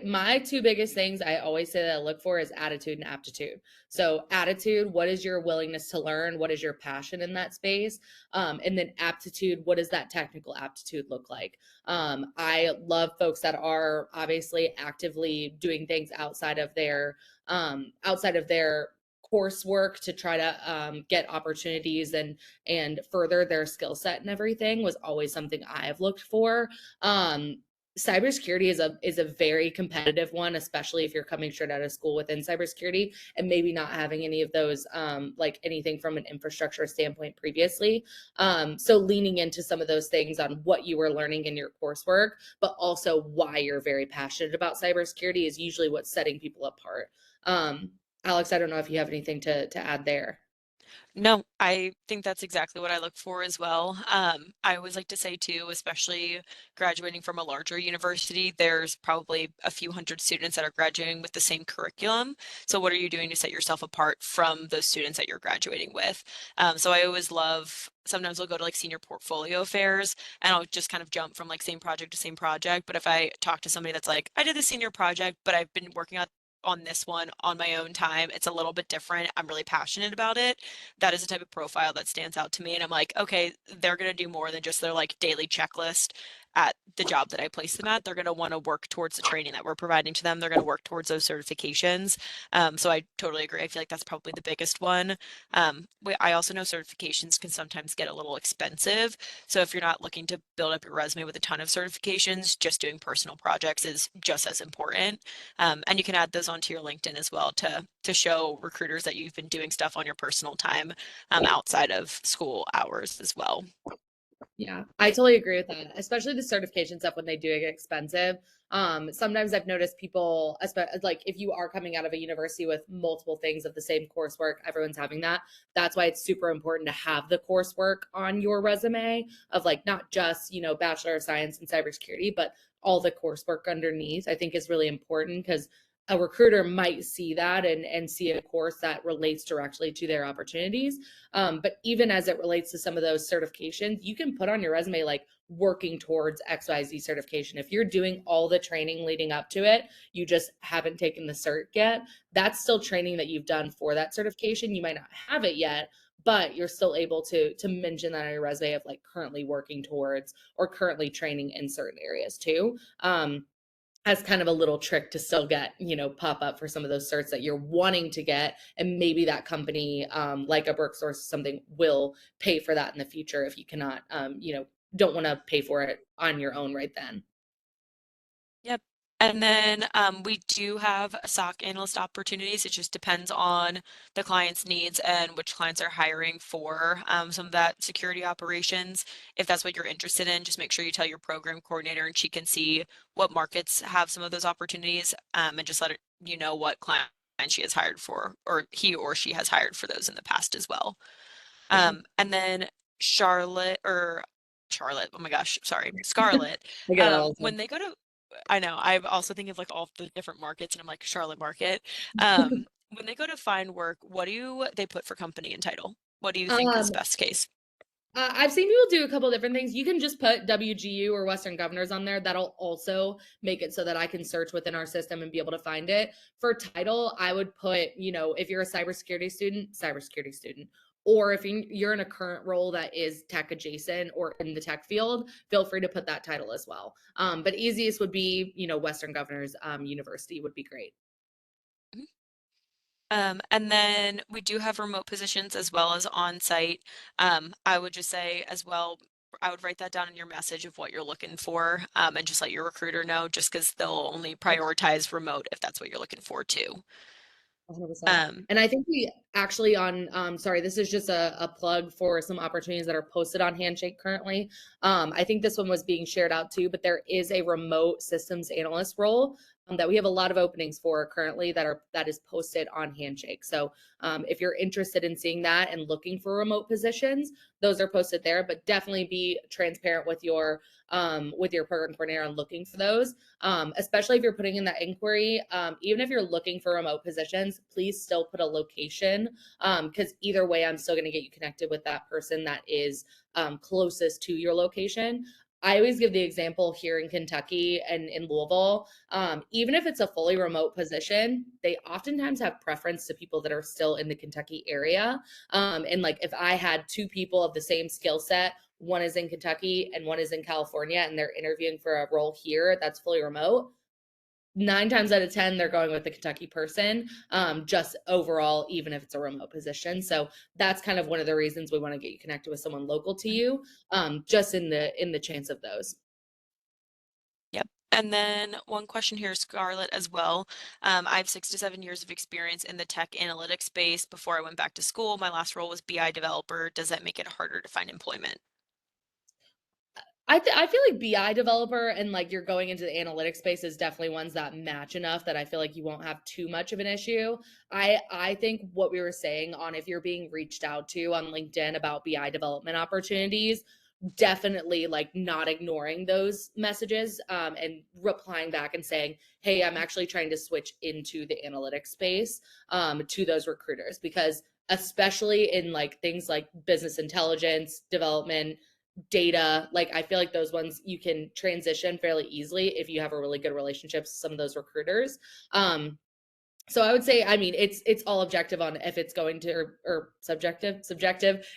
my 2 biggest things I always say that I look for is attitude and aptitude. So attitude, what is your willingness to learn? What is your passion in that space? And then aptitude, what does that technical aptitude look like? I love folks that are obviously actively doing things outside of their coursework to try to get opportunities and further their skill set and everything was always something I have looked for. Cybersecurity is a very competitive one, especially if you're coming straight out of school within cybersecurity and maybe not having any of those like anything from an infrastructure standpoint previously. So leaning into some of those things on what you were learning in your coursework, but also why you're very passionate about cybersecurity is usually what's setting people apart. Alex, I don't know if you have anything to add there. No, I think that's exactly what I look for as well. I always like to say too, especially graduating from a larger university, there's probably a few hundred students that are graduating with the same curriculum. So what are you doing to set yourself apart from those students that you're graduating with? So I always love, sometimes I'll go to like senior portfolio fairs and I'll just kind of jump from like same project to same project. But if I talk to somebody that's like, I did the senior project, but I've been working on on this one on my own time. It's a little bit different. I'm really passionate about it. That is the type of profile that stands out to me. And I'm like, okay, they're going to do more than just their like daily checklist at the job that I place them at. They're going to want to work towards the training that we're providing to them. They're going to work towards those certifications. So I totally agree. I feel like that's probably the biggest one. I also know certifications can sometimes get a little expensive. So if you're not looking to build up your resume with a ton of certifications, just doing personal projects is just as important. And you can add those onto your LinkedIn as well to show recruiters that you've been doing stuff on your personal time outside of school hours as well. Yeah, I totally agree with that, especially the certification stuff when they do get expensive. Sometimes I've noticed people, like if you are coming out of a university with multiple things of the same coursework, everyone's having that. That's why it's super important to have the coursework on your resume of like not just, Bachelor of Science in cybersecurity, but all the coursework underneath, I think is really important because a recruiter might see that and see a course that relates directly to their opportunities. But even as it relates to some of those certifications, you can put on your resume like working towards XYZ certification. If you're doing all the training leading up to it, you just haven't taken the cert yet, that's still training that you've done for that certification. You might not have it yet, but you're still able to mention that on your resume of like currently working towards or currently training in certain areas too. As kind of a little trick to still get, pop up for some of those certs that you're wanting to get. And maybe that company, like a Brooksource or something, will pay for that in the future if you cannot, don't want to pay for it on your own right then. Yep. And then we do have SOC analyst opportunities. It just depends on the client's needs and which clients are hiring for some of that security operations. If that's what you're interested in, just make sure you tell your program coordinator and she can see what markets have some of those opportunities and just let her, you know what client she has hired for, or he or she has hired for those in the past as well. And then Charlotte or Charlotte, oh my gosh, sorry, Scarlett. I get it all the When they go to I know. I also think of like all the different markets and I'm like Charlotte market. When they go to find work, what do they put for company and title? What do you think is time. best case? I've seen people do a couple different things. You can just put WGU or Western Governors on there. That'll also make it so that I can search within our system and be able to find it. For title, I would put, if you're a cybersecurity student, or if you're in a current role that is tech adjacent or in the tech field, feel free to put that title as well. But easiest would be, Western Governors University would be great. Mhm. And then we do have remote positions as well as on-site. I would just say as well, I would write that down in your message of what you're looking for, and just let your recruiter know, just because they'll only prioritize remote if that's what you're looking for too. 100%. Um, And I think we actually sorry, this is just a plug for some opportunities that are posted on Handshake currently. I think this one was being shared out too, but there is a remote systems analyst role that we have a lot of openings for currently that is posted on Handshake. So if you're interested in seeing that and looking for remote positions, those are posted there, but definitely be transparent with your program coordinator on looking for those. Especially if you're putting in that inquiry, even if you're looking for remote positions, please still put a location, because either way, I'm still going to get you connected with that person that is closest to your location. I always give the example here in Kentucky and in Louisville, even if it's a fully remote position, they oftentimes have preference to people that are still in the Kentucky area. And like if I had two people of the same skill set, one is in Kentucky and one is in California, and they're interviewing for a role here that's fully remote, 9 times out of 10, they're going with the Kentucky person, just overall, even if it's a remote position. So that's kind of one of the reasons we want to get you connected with someone local to you, just in the chance of those. Yep. And then one question here, Scarlett, as well. I have 6 to 7 years of experience in the tech analytics space. Before I went back to school, my last role was BI developer. Does that make it harder to find employment? I feel like BI developer and like you're going into the analytics space is definitely ones that match enough that I feel like you won't have too much of an issue. I think what we were saying on if you're being reached out to on LinkedIn about BI development opportunities, definitely like not ignoring those messages, and replying back and saying, hey, I'm actually trying to switch into the analytics space, to those recruiters, because especially in like things like business intelligence development, data, like I feel like those ones you can transition fairly easily if you have a really good relationship with some of those recruiters. So I would say, I mean, it's all objective on if it's going to, or subjective,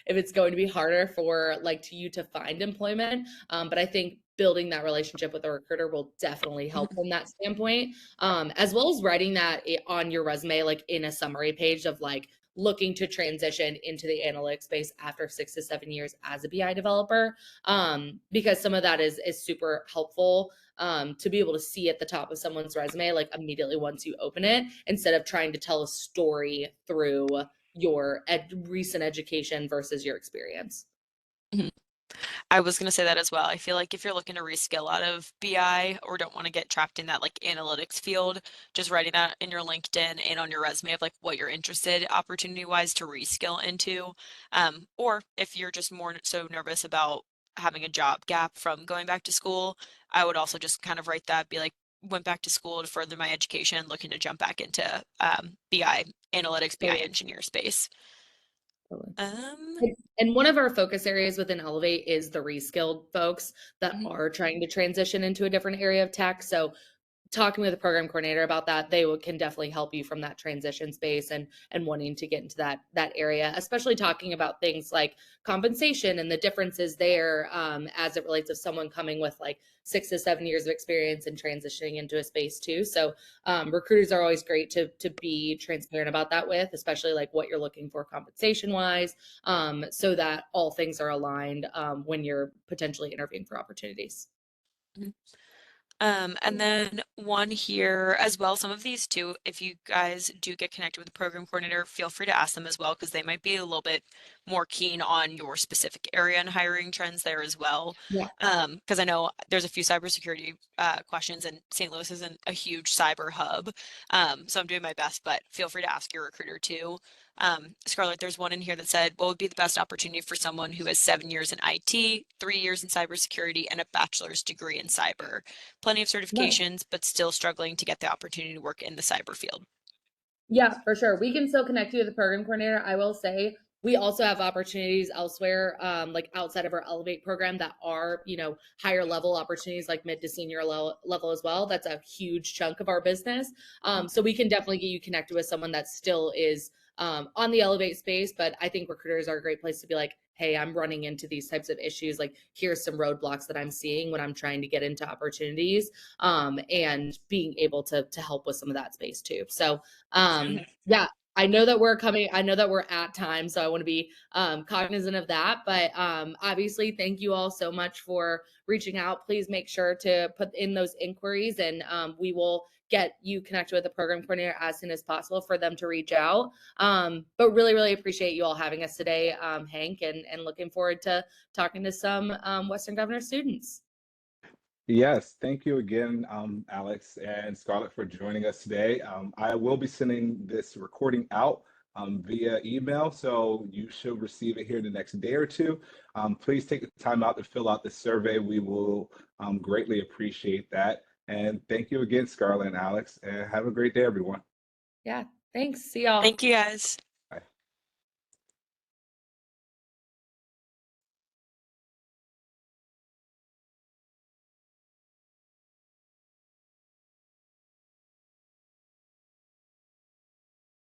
if it's going to be harder for like to you to find employment. But I think building that relationship with a recruiter will definitely help Mhm. from that standpoint. As well as writing that on your resume, like in a summary page of like looking to transition into the analytics space after 6 to 7 years as a BI developer. Because some of that is super helpful to be able to see at the top of someone's resume, like immediately once you open it, instead of trying to tell a story through your recent education versus your experience. Mhm. I was gonna say that as well. I feel like if you're looking to reskill out of BI or don't want to get trapped in that like analytics field, just writing that in your LinkedIn and on your resume of like what you're interested opportunity-wise to reskill into. Or if you're just more so nervous about having a job gap from going back to school, I would also just kind of write that, be like, went back to school to further my education, looking to jump back into BI analytics, BI Totally. engineer space. Totally. Um, And one of our focus areas within Elevate is the reskilled folks that mhm, are trying to transition into a different area of tech. So talking with a program coordinator about that, they can definitely help you from that transition space and wanting to get into that area, especially talking about things like compensation and the differences there, as it relates to someone coming with like 6 to 7 years of experience and transitioning into a space too. So recruiters are always great to be transparent about that with, especially like what you're looking for compensation wise, so that all things are aligned when you're potentially interviewing for opportunities. mhm. And then one here as well, some of these too, if you guys do get connected with the program coordinator, feel free to ask them as well, because they might be a little bit more keen on your specific area and hiring trends there as well. Yeah. Because I know there's a few cybersecurity questions, and St. Louis isn't a huge cyber hub. So I'm doing my best, but feel free to ask your recruiter too. Scarlett, there's one in here that said, what would be the best opportunity for someone who has 7 years in IT, 3 years in cybersecurity, and a bachelor's degree in cyber? Plenty of Nice. certifications, but still struggling to get the opportunity to work in the cyber field. Yeah, for sure. We can still connect you with the program coordinator. I will say we also have opportunities elsewhere, like outside of our Elevate program that are, higher level opportunities like mid to senior level as well. That's a huge chunk of our business. So we can definitely get you connected with someone that still is on the Elevate space. But I think recruiters are a great place to be like, hey, I'm running into these types of issues. Like, here's some roadblocks that I'm seeing when I'm trying to get into opportunities, and being able to help with some of that space too. So yeah, I know that we're at time, so I want to be cognizant of that. But obviously, thank you all so much for reaching out. Please make sure to put in those inquiries, and we will get you connected with the program coordinator as soon as possible for them to reach out. But really, really appreciate you all having us today, Hank, and looking forward to talking to some Western Governor students. Yes, thank you again, Alex and Scarlett, for joining us today. I will be sending this recording out via email, so you should receive it here in the next day or two. Please take the time out to fill out the survey. We will greatly appreciate that. And thank you again, Scarlett and Alex, and have a great day, everyone. Yeah, thanks. See y'all. Thank you guys.